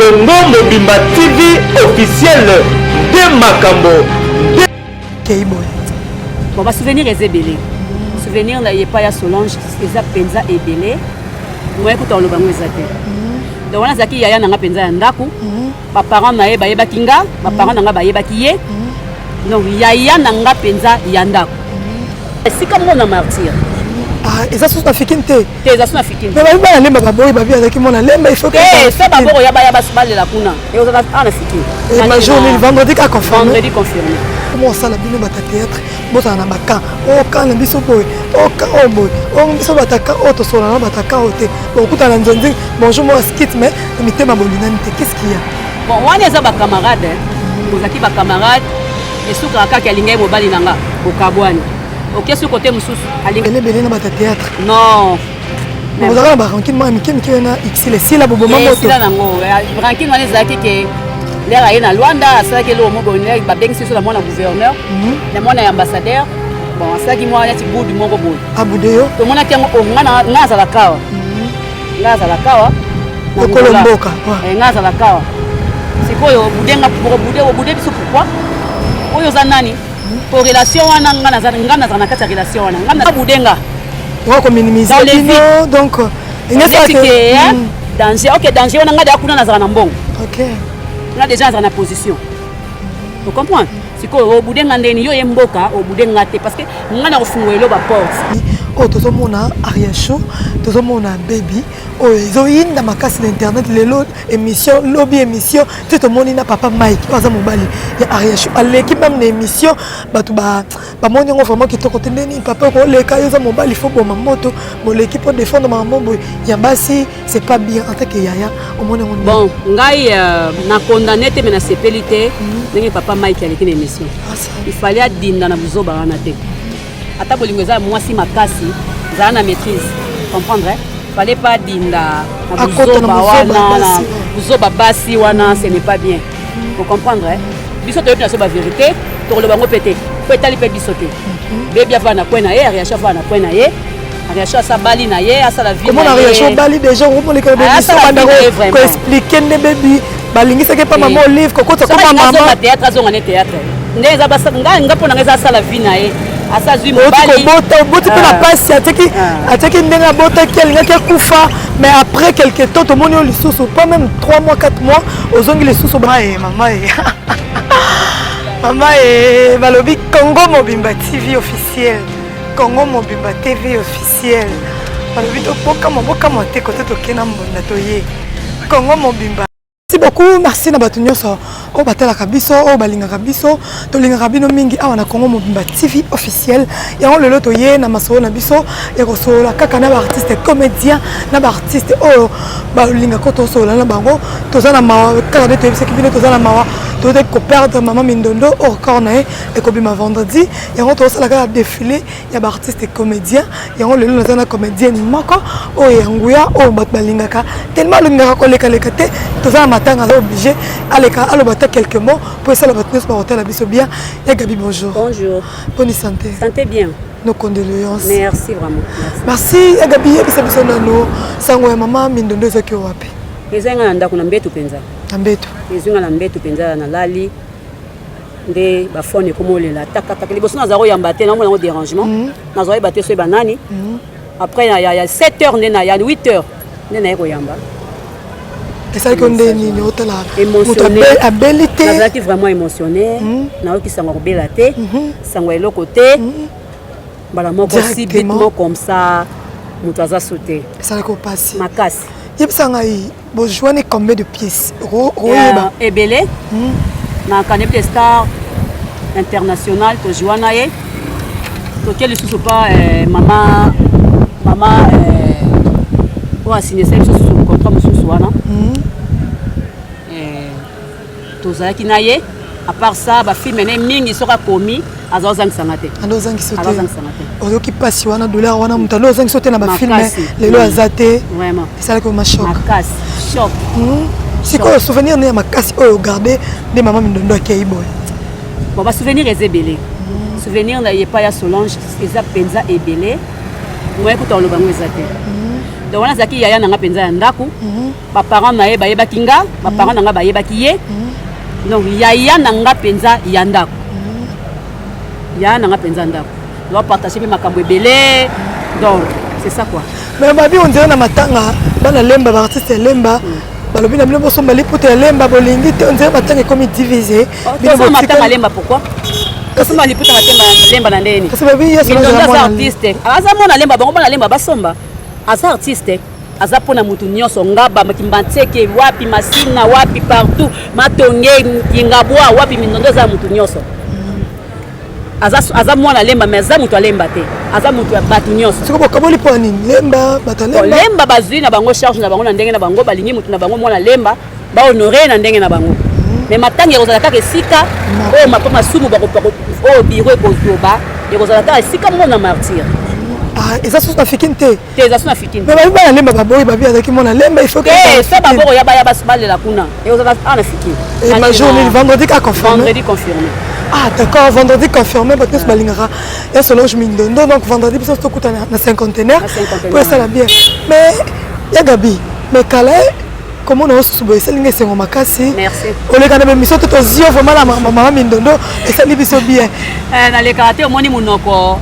Congo Mobimba TV officiel de Makambo. Keiboy. Bon, bah souvenir est belé. Souvenir là, il n'y a pas ya Solange, Eza Penza est belé. Moi, écoute, on le bango ezate. Donc, on a zaki yaya nanga Penza yandaku. Ba parents na ye ba yeba kinga, ba parents nanga ba yeba kiye. Donc, yaya nanga Penza yandaku. C'est comme on a martyr. Ah, et ça sous africaine té. Té ça sous africaine. Mais ba lemba ba boy ba bien avec mon lemba il faut que. Eh, ça ba boro ya ba basbale la kuna. Et on a en africaine. Et ma journée vendredi qu'a confirmé. Vendredi confirmé. Comment ça la bino ba théâtre, bo ça na baka. O kana biso boy, o ka o boy. O biso bataka o to sola na bataka o té. Bon kuta na nzonzi, bonjour moi skit mais mité ma bolinanité, qu'est-ce qu'il y a? Bon, on est za ba camarade. Ozaki ba camarade. Et sous kaka kalinga mobali nanga au Kabwani. Ok, sur côté Moussous. Elle est belle dans le théâtre. Non. Vous avez un ranking, moi, qui est ici, c'est là, pour moi. C'est là, non. Ranking, on est zaki que l'air à na Luanda, ça que le mot bonheur, il va bien sur la moine gouverneur, la moine ambassadeur. Bon, ça qui moi, il y a un bout du mot bon. À Boudéo. Tout le monde a dit on a la kawa. Ngaza la kawa. Le Colomboka. Ngaza la kawa. C'est quoi au Boudenga pour Boudé, pourquoi? Oyo zanani. Pour relation wana ngana na kati relation wana ngana budenga on ko minimiser donc il y a ça que danger OK danger wana ngada kuna na zana mbongo OK là déjà dans position vous comprenez c'est quoi au budenga ndeni yo yemboka au budenga te parce que ngana ofungwelo ba porte oh tozomona Ariacho tozomona baby oh zoyinda makasi d'internet lelo émission lobby émission tout moni na papa Mike baza mobali ya Ariacho l'équipe même l'émission batu ba moni ngo vraiment kitoko tendeni papa ko leka yo za mobali faut bon moto bon l'équipe pour défendre maman ya basi c'est pas bien en tant que yaya au moni ngo bon ngai na condamné te mais na sepelité ndenge papa Mike aleki na émission il fallait adinda na buzoba wana te ata bolingo za mwasi makasi za na maîtrise comprendre fallait pas dinda na buzoba basi wana ce n'est pas bien vous comprendre biso to na vérité to le bango pété peut tali pe biso te bébé avana kwena ye Ariacho avana kwena ye Ariacho sa bali na ye asa la vie comment Ariacho bali déjà on le ko expliquer ne bébé balingisa ke pa maman livre ko ko maman théâtre azonga ne théâtre ndeza basa nga pona ngeza sa la vie na ye asa zui mobali boti pe na pasi ateki ndenga bota kelinga ke kufa mais après quelque temps to moni lisusu pas même 3 mois 4 mois ozongi lisusu maman et balobi Congo Mobimba TV officiel Congo Mobimba TV officiel balobi to poka maboka mote côté to kena mbonda to ye Congo Mobimba. Merci beaucoup, merci na batu nyonso o batela kabiso o balinga kabiso to linga kabino mingi awa na Congo Mobimba TV officiel yango lelo to ye na masolo na biso ya ko sola kaka na ba artiste comédien na ba artiste o ba linga ko to sola na bango to za na ma kaka de to yebisa kibino to za na mawa to de ko perdre maman Mindondo au corner et ko bima vendredi yango to sala ka défilé ya ba artiste comédien yango lelo na za na comédienne moko o yanguya o bat balinga ka tellement linga ko leka leka te to za na matanga obligé aleka alobata quelques mots pour ça la batteuse par hôtel abiso bien et Gabi bonjour. Bonjour. Bonne santé. Santé bien. Nos condoléances. Merci vraiment. Merci et Gabi abiso biso nano sango ya maman Mindondo zaki wapi. Ezenga ndako na mbetu penza. Na mbetu. Ezenga na mbetu penza na lali. Nde ba fone komolela takataka liboso na zaro yamba te na mona dérangement. Na zaro baté so banani. Après il y a 7h nena ya 8h nena yako yamba. Et ça qu'on est ni autre là émotionné abilité na zaki vraiment émotionné na oki sango bela te sango elo côté bala moko subitement comme ça mutaza sauter ça ko passer makasi yebsanga yi bo joindre combien de pièces royeba ebele na canep de star international to joana ye to quel sous pas maman pour signer ça sous contrat sous wana tozalaki na ye à part ça ba film ene mingi soka komi azozang sangate ozoki pasi wana dollar wana mutu azozang sote na ba film lelo azate vraiment ça le comme choc makasi choc c'est quoi souvenir ne makasi oyo garder de maman Mindondo Keiboy bon ba souvenir ezebele souvenir na ye pa ya Solange eza penza ebele moi écoute on le bango ezate donc wana zaki yaya nanga penza ya ndako ba parents na ye ba yeba kinga ba parents nanga ba yeba kiye donc yaya nanga penza ya ndako yaya nanga penza ndako doit partager makambo ebele donc c'est ça quoi mais babi on dirait na matanga bana lemba ba artiste lemba balobi na bino boso mali puto ya lemba bolingi te on dirait matanga comme divisé bino matanga lemba pourquoi kasi mali puto matanga lemba na ndeni parce que babi yeso na artiste aza mona lemba bango bana lemba basomba aza artiste aza pona mutu nyonso ngaba makimbanteke wapi masina wapi partout matonge ngabwa wapi mindondo za mutu nyonso aza mwana lemba mais aza mutu alemba te aza mutu ya batu nyonso siko bokaboli po nini lemba batalemba lemba bazui na bango charge na bango na ndenge na bango balingi mutu na bango mwana lemba ba honorer na ndenge na bango mais matangi kozala kaka esika oyo mapa masumu oyo biro ekozoba ekozala kaka esika mona martyr eza susu na fikini te eza susu na fikini mais babi bana lemba baboyi babi azalaki mona lemba il faut que so baboko ya baya balela kuna ekozala ana fikini major vendredi ka confirmé vendredi confirmé ah d'accord vendredi confirmé parce que ce balingara et selon je mindondo donc vendredi biso to kuta na cinquantenaire pour ça la bien mais ya gabi mais kala comment on se soube ça linga sengo makasi merci on est quand même mission tout zio vraiment la maman mindondo et ça libiso bien na le karaté omoni munoko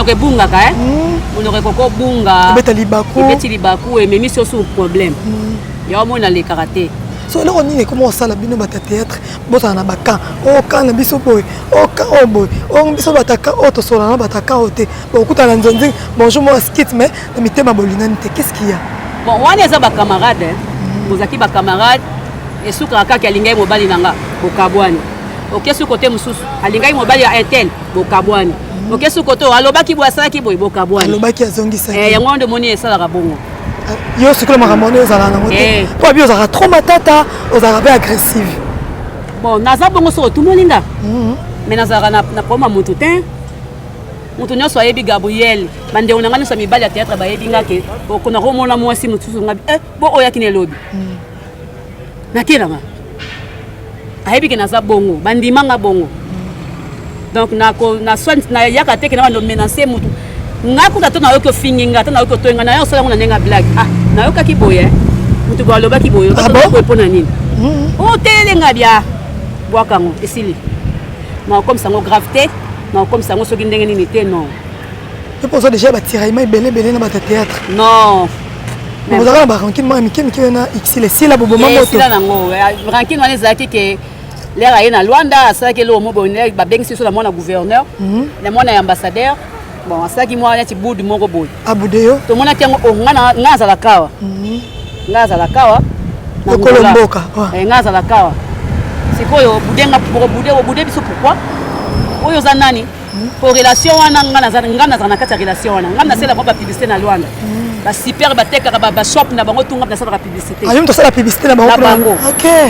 ebungaka munoko ekoko bunga ebeti libaku ememi soso problème ya omoni na le karaté so là on est comment on sala bino bata théâtre bota na baka o kana biso boy o ka o boy o biso bataka o to sola na bataka o te bon kuta na nzonzi bonjour moi skit mais na mitema bolingani te qu'est-ce qu'il y a bon wana eza ba camarade bozaki ba camarade et suka kaka alingai mobali nanga bokabwani oke su côté mususu alingai mobali ya intel bokabwani oke su côté alobaki bo asalaki boy bokabwani alobaki azongisa yango ndo moni esalaka bongo yo sikola makambo wana ozala nango te po abi ozalaka trop matata ozalaka mpe agressive bon naza bongo soko tumolinga mais nazalaka na problème mutu te mutu nyonso ayebi Gabriel bandeko na nga nyonso mibali ya théâtre bayebi nga ke okona komona mwasi mosusu nga bo oyaki na elobi nakelanga ayebi ke naza bongo bandimanga bongo donc nayaka te ke na bando menace mutu nga kuta to nayoki ofingi nga to nayoki otoyenga nayo osala ngo na ndenge ya blague nayokaki boye mutu bo alobaki boye mpo na nini otelelenga bia bwakango esili naokomisa ngo grave te naokomisa ngo soki ndenge nini te non epoza déjà batiraillement ebele na bata théâtre non ozalaka na barankine moko mike na xil esila boboma moto esila nango rankine wana ezalaki ke lere aye na lwanda asalaki eloko mo boye babengisi so na mwana gouverneur na mwana ya ambassadeur bon asalaki mwa neti budu moko boye abude yo tomonaki yango nga azalaka awa nga azalaka awa lokolo mboka nga azalaka awa sikoyo obude biso pourquoi oyo oza nani po relation wana nga nazala na kati ya relation wana nga nasala mwa bapublicité na lwanda basuper batekaka bashop na bango tunga nasalaka publicité ayo moto asala publicité na bango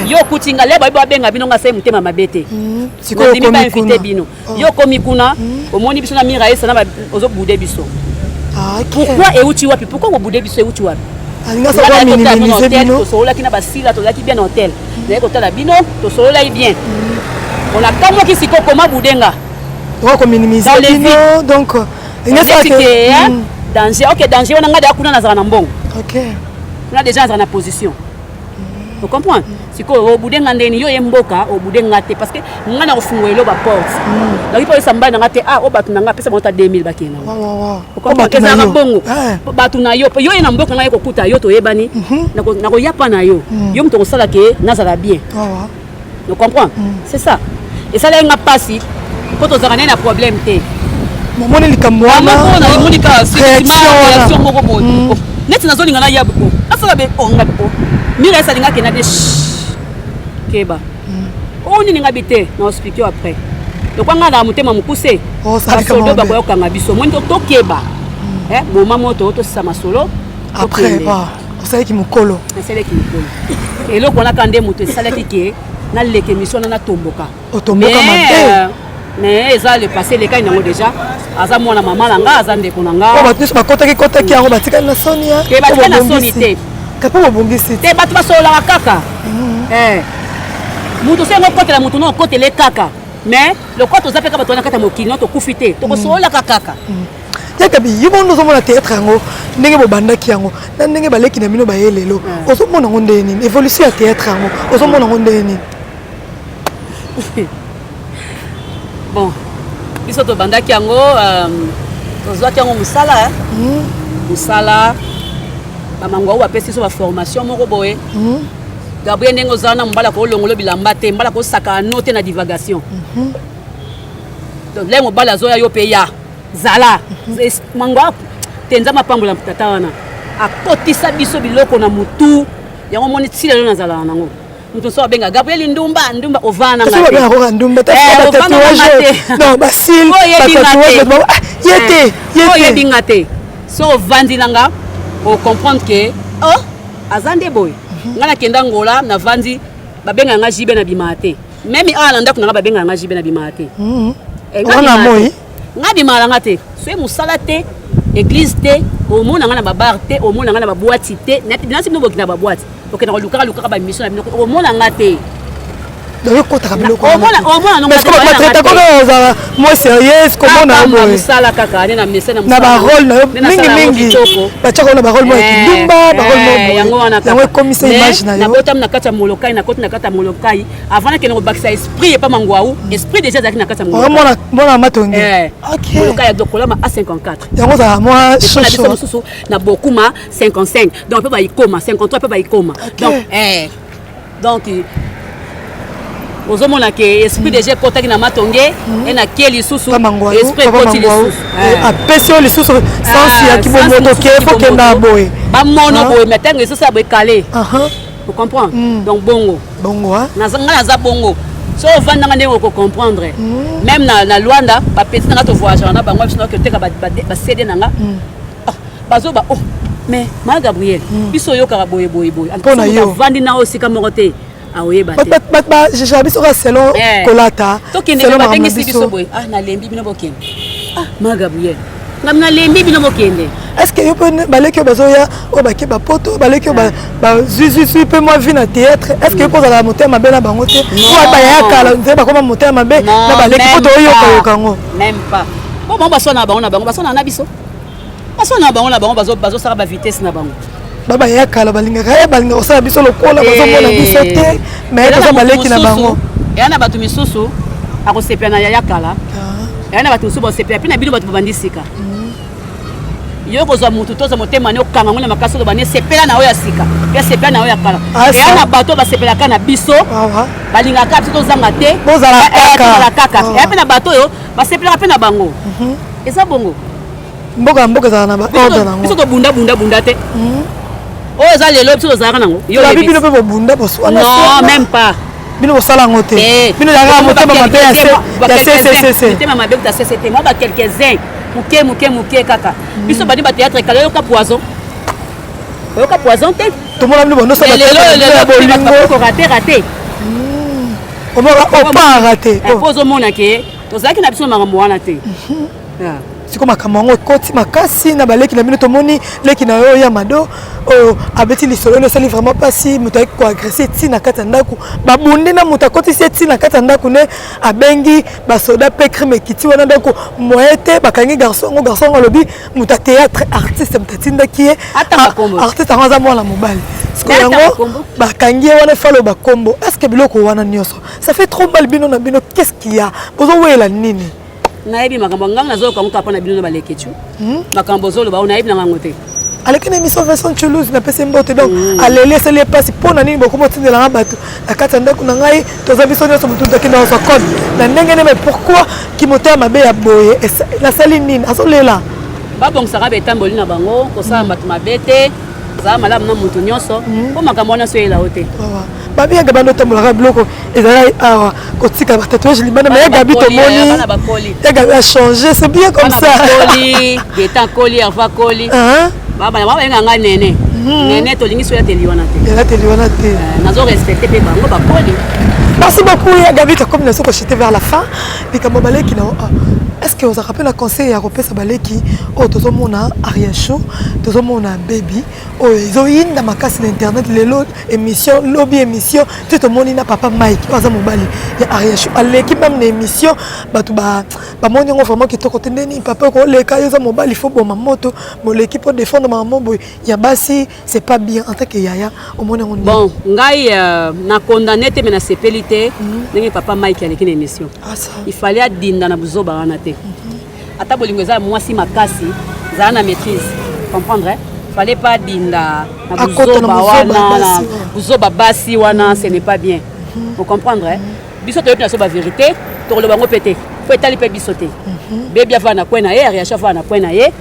yo okutinga leba oyebi babenga bino nga asali motema mabe te nadimi bainvite bino yo okomi kuna omoni biso na mira esa na ozobude biso pourquoi euti wapi pourquoi kobude biso euti wapi tosololaki na basila tozalaki bien na hotel naye kotala bino tosololaki bien onakamwaki siko koma budenga minimiser bino donc danger ok danger wana nga deya kuna nazala na mbongo kuna déjà nazala na position vous comprendre sikoyo obudenga ndeni yo ye mboka obudenga te parce que nga na kofungola elo baporte donc ipo oyesa mbali nanga te o bato na nga apesa bango ta 2000 bakenda ezalaka bongo bato na yo yo ye na mboka nga ye kokuta yo toyebani nakoyapa na yo yo moto kosala ke nazala bien vous comprendre c'est ça esalaki nga mpasi po tozalaka naye na problème te momoni likambo wanaréaction moko boye neti nazolinga na yabu po asala be onga po mira esalinga kena de keba oyo nini nga bi te na hospitio après lokwanga na motema mokuse basodo bakoyokanga biso moni tokeba boma moto tosisa masolo après osalaki mokolo esalaki mokolo eloko wanaka nde moto esalaki ke naleka émission na tomboka otomboka mabe mais eza le passé lekai nango déjà aza mwana mama na nga aza ndeko na nga bato nyonso bakotaki yango batikali na soni batikali na soni te kapo bobongisi te bato basololaka kaka moto so yango okotela moto no okotele kaka mais lokwa toza mpe ka bato wana kati ya mokili no tokufi te tokosololaka kaka Yakabi, il y a un théâtre, ndenge bobandaki yango na ndenge baleki na mino bayelelo ozomona ngo ndeni évolution ya théâtre yango ozomona ngo ndeni bon biso to bandaki yango tozwaki yango musala musala bamango oyo bapesi so baformation moko boye Gabriel ndenge ozala na mbala kolongola bilamba te mbala kosaka note na divagation donc le mobala zoya yo pe ya zala mango tenza mapambola tata wana akotisa biso biloko na mutu yango moni tsila lona zala nango mutu so benga Gabriel Ndumba ovana ngate so benga ko Ndumba ta tatouage non basil tatouage yete ngate so vandi nanga o comprendre que oh azande boy ngana kenda ngola na vandi babenga nga jibe na bimate même ala ndako nga babenga nga jibe na bimate ngana moyi ngadi mala ngate so musala te église te au monde ngana ba bar te au monde ngana ba boîte te nasi no bokina ba boîte okena ko luka ba mission na bino au monde ngate donc ko ta biloko au monde mais ko ba traiter ko za moi sérieuse comment na mo musala kaka na message na ba rôle na mingi ba chako na ba rôle moi Ndumba ba rôle moi yango commissaire image na yo na botam na kata molokai na kota na kata molokai avant que no bakisa esprit pas mangwaou esprit déjà zaki na kata molokai mona matongi OK molokai ya dokolama A54 yango za moi chocho na bokuma 55 donc peut ba ikoma 53 peut ba ikoma donc ozomona ke esprit déjà kotaki na matonge et na keli susu esprit koti lisusu apesi lisusu sens ya kibomoto ke faut que na boy ba mono boy metango lisusu ya calé vous comprenez donc bongo na zanga na za bongo so vanda ndenge ko comprendre même na Luanda ba petit na to voyage na bango biso que teka ba CD nanga bazo ba oh mais ma Gabriel biso yo kara boy mpona yo vandi na aussi kamote aoye ba je j'habite sur selon kolata selon ma tengi biso boy na lembi bino bokende ma Gabriel ngamna lembi bino bokende est-ce que yo peut baleki bazoya o baki ba poto baleki ba zuzu peut moi vie na théâtre est-ce que pour la monter ma belle bango te ou ba ya kala nze ba koma monter ma be na baleki poto yo kango même pas bon baso na bango baso na biso baso na bango bazo sara ba vitesse na bango baba ya kala balinga osala biso lokola bazomona biso te mais bazo baleki na bango yana batu misusu akosepia na ya kala yana batu misusu bosepia pina bino batu babandisika yo kozwa mutu toza motema ne okanga ngona makasi to bane sepela na oya sika ya sepela na oya kala yana bato basepela kana biso balinga ka biso tozanga te bozala kaka ya pina bato yo basepela pina bango eza bongo mboka za na ba ordre nango biso to bunda te oh ça les lobes sur nango yo la bino pe bunda boswa non même pas bino bosala ngote bino ya motema mabe ya c'est tema mabe ta CCT moi ba quelques-uns muke kaka biso badi ba théâtre kala yo ka poison te tout le monde bono ça ba bolingo ko raté on va pas raté pose mona ke tozaki na biso makambo wana te siko makambo yango ekoti makasi na baleki na bino tomoni leki na yo ya mado oyo abeti lisolo esali vraiment mpasi moto ayeki koagrese eti na kati ya ndako babundi na moto akotisi eti na kati ya ndako ne abengi basoda mpe crime ekiti wana ndako moye te bakangi garçon yango alobi moto atéâtre artiste moto atindaki ye artiste yango aza mwana mobali siko yango bakangi ye wana efalo bakombo estce biloko wana nyonso ça fait trop mal bino na bino qu'est-ce qu'il y a bozowela nini nayebi makambo nganga nazokanguka mpo na bino na baleketu makambo zoloba nayebi na ngango te aleki na émission Vincent Toulouse na pese mbote donc aleli esali epasi mpo na nini bokomi otindelanga bato na kati ya ndako na ngai toza biso nyonso motu tokende ozwa code na ndenge ne mais pourquoi kimotema mabe ya boye nasali nini azolela babongisaka betamboli na bango kosala bato mabe te ozala malamu na motu nyonso mpo makambo wana so eyela o te babiyanga bando tambolaka biloko ezala awa kotika batatouage libanda mais yagabi tomoni yagabi a changé c'est bien comme ça getan koli arva koli babenga nga nene tolingi so ya teliwana te nazo respecte mpe bango bakoli merci beaucoup yagabi tokomi naso kochite vers la fin likambo baleki na est-ce que vous avez rappelé la conseil à repérer Baleki oh tout mon Aria Show tout mon baby oh ils ont une dans ma casse d'internet les lots émission lobby émission tout le monde n'a papa Mike pas mobali il y a Aria Show l'équipe même l'émission bah tout bah moi on vraiment qui te côté ni papa ko les cas ils mobile il faut bon ma moto mon l'équipe pour défendre ma maman il y a basi c'est pas bien en tant que yaya au moins on bon ngai na condamné te mais na sepelité n'engi papa Mike avec une émission il fallait adinda na buzoba wana te ata bolingo za mwasi makasi za na maîtrise comprendre fallait pas dinda na buzoba basi wana ce n'est pas bien vous comprendre biso to na so ba vérité to le bango pété faut étaler pe bisoté bébé avana kwena ye réaction avana kwena ye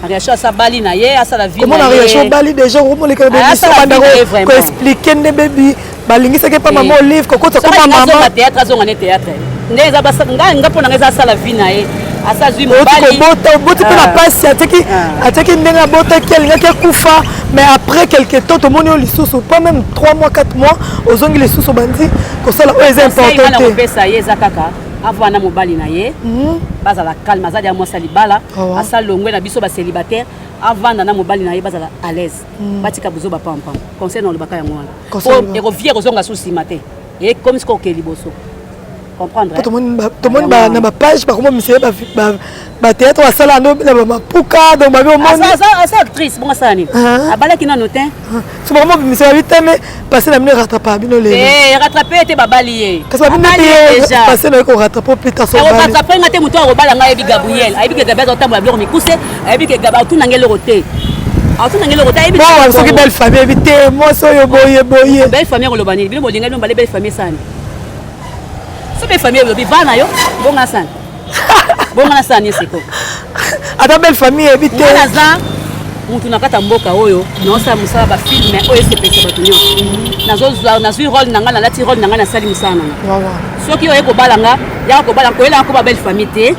réaction sa bali na ye asa la vie comment la réaction bali déjà comment les émission bandako ko expliquer ne bébé balingi c'est que pas maman livre ko ko maman théâtre azonga ne théâtre ndeza basa nga pona ngeza sala vie na ye asa zui mobali boti pe la passe ataki ndenga bota kelinga ke kufa mais après quelques temps to moni oli susu pas même 3 mois 4 mois ozongi les susu bandi ko sala o est important te pesa ye zakaka avana mobali na ye bazala calme azali ya mwasa libala asa longwe na biso ba célibataire avanda na mobali na ye bazala à l'aise batika buzo ba pam pam conseil dans le baka ya mwana ko e revier ozonga susi matin et comme ce ko ke liboso comprendre tout le monde na ba page par comment monsieur ba théâtre wa sala no na ba puka donc ba au monde asa actrice bon ça ni abala ki na notin c'est vraiment monsieur va vite mais passer la minute rattraper bino le rattraper te babalié parce que bino passer na ko rattraper plus tard so ba rattraper ngate muto a robala nga yebi Gabriel ayebi ke Gabriel otambo ablo mi kuse ayebi ke Gabriel tout nangelo roté auto nangelo roté ayebi bon so ki belle famille éviter moi so yo boye belle famille ko lobani bino bolinga no bale belle famille sani so belle famille lo bivana yo bonga sani bonga sani seko ata belle famille éviter mutu nakata mboka oyo naosala mosala bafilme oyo esepesa bato nyonso nazwi role nanga nalati role nanga nasali mosala nanga soki oye kobalanga yaka kobalanga koyelanga ko babelle famille te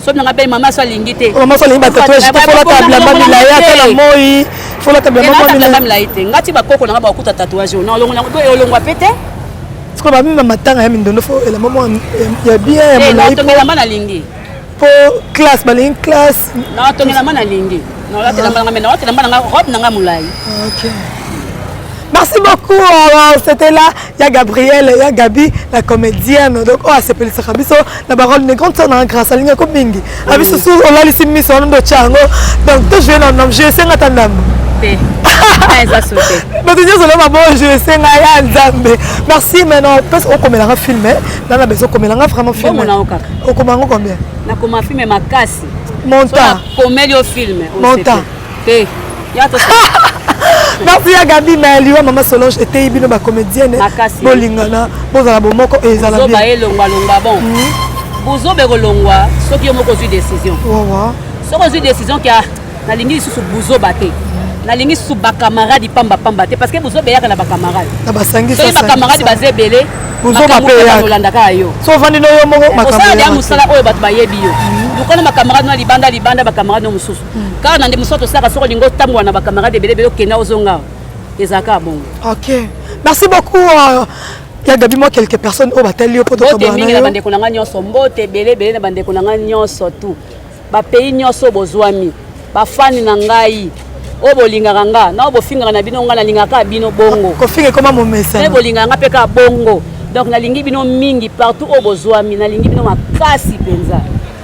soki nanga belle mama so alingi te mama so alingi batatouage te folaka bilamba milai ata na moi folaka bilamba milai te ngati bakoko nanga bakuta tatouage oyo olongwa pe te sikoyo bamima matanga ya mindondo fo elamba mwa ya bien ya molai natongelamba nalingi po classe balingi classe natongelamba nalingi Ok. Merci beaucoup. C'était là, il y a Gabriel, il y a Gabi, la comédienne. Donc, oh, c'est Pelissa Kabiso, la baronne de grande sœur dans grâce à l'Inga Komingi. Abiso, on l'a laissé mis sur le Tchango. Donc, tout je viens en homme, je sais que merci maintenant parce qu'on comme la filmer là la besoin comme la vraiment filmer on comment combien na comment filmer makasi monta comédie au film monta te ya to merci ya Gabi mais liwa maman Solange était ibino ba comédienne bolingana bozala bomoko ezala bien ba elongwa longwa bon bozo be kolongwa soki yo moko zui décision wa soko zui décision ki na lingi susu bozo baté na lingi susu ba camarade pamba te parce que bozo be yaka na ba camarade na basangi so ba camarade bazebele bozo ba pe ya Yolanda yo so vandi no yo moko makamara ya musala oyo bato bayebi yo lukana makamara no libanda bakamara no mususu car na ndemo soto saka soko lingo tambwa na bakamara de belebele kena ozonga ezaka bon. OK, merci beaucoup. Il y a Gabi moi quelques personnes au batel pour to bana yo bande konanga nyonso mbote belebele na bande konanga nyonso tu ba pays nyonso bozwami ba fani na ngai o bolingaka nga na bofingaka na bino nga na lingaka bino bongo ko finga koma mo message e bolingaka nga peka bongo donc na lingi bino mingi partout o bozwami na lingi bino makasi penza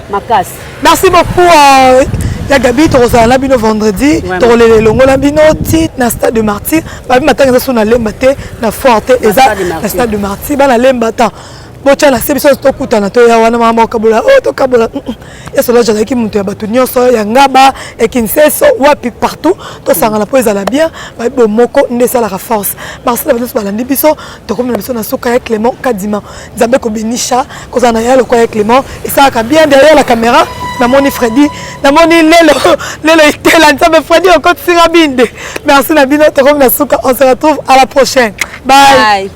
makasi. Merci beaucoup. Ya Gabi tozala bino vendredi tolele longo la bino ti na stade de Martyr ba matanga so na lemba te na forte eza na stade de Martyr ba na lemba ta bocha na sebiso to kutana to ya wana mama kabola o to kabola yeso la jana ki muntu ya batu nyonso ya ngaba e kinseso wapi partout to sangala po ezala bien ba bo moko ndesa la force merci na biso balandi biso to comme na biso na suka ya Clément Kadima Nzambe ko benisha ko zana ya le ko ya Clément et ça ka bien derrière la caméra na moni Freddy na moni lelo itela Nzambe Freddy encore sira binde merci na bino to comme na suka on se retrouve à la prochaine bye.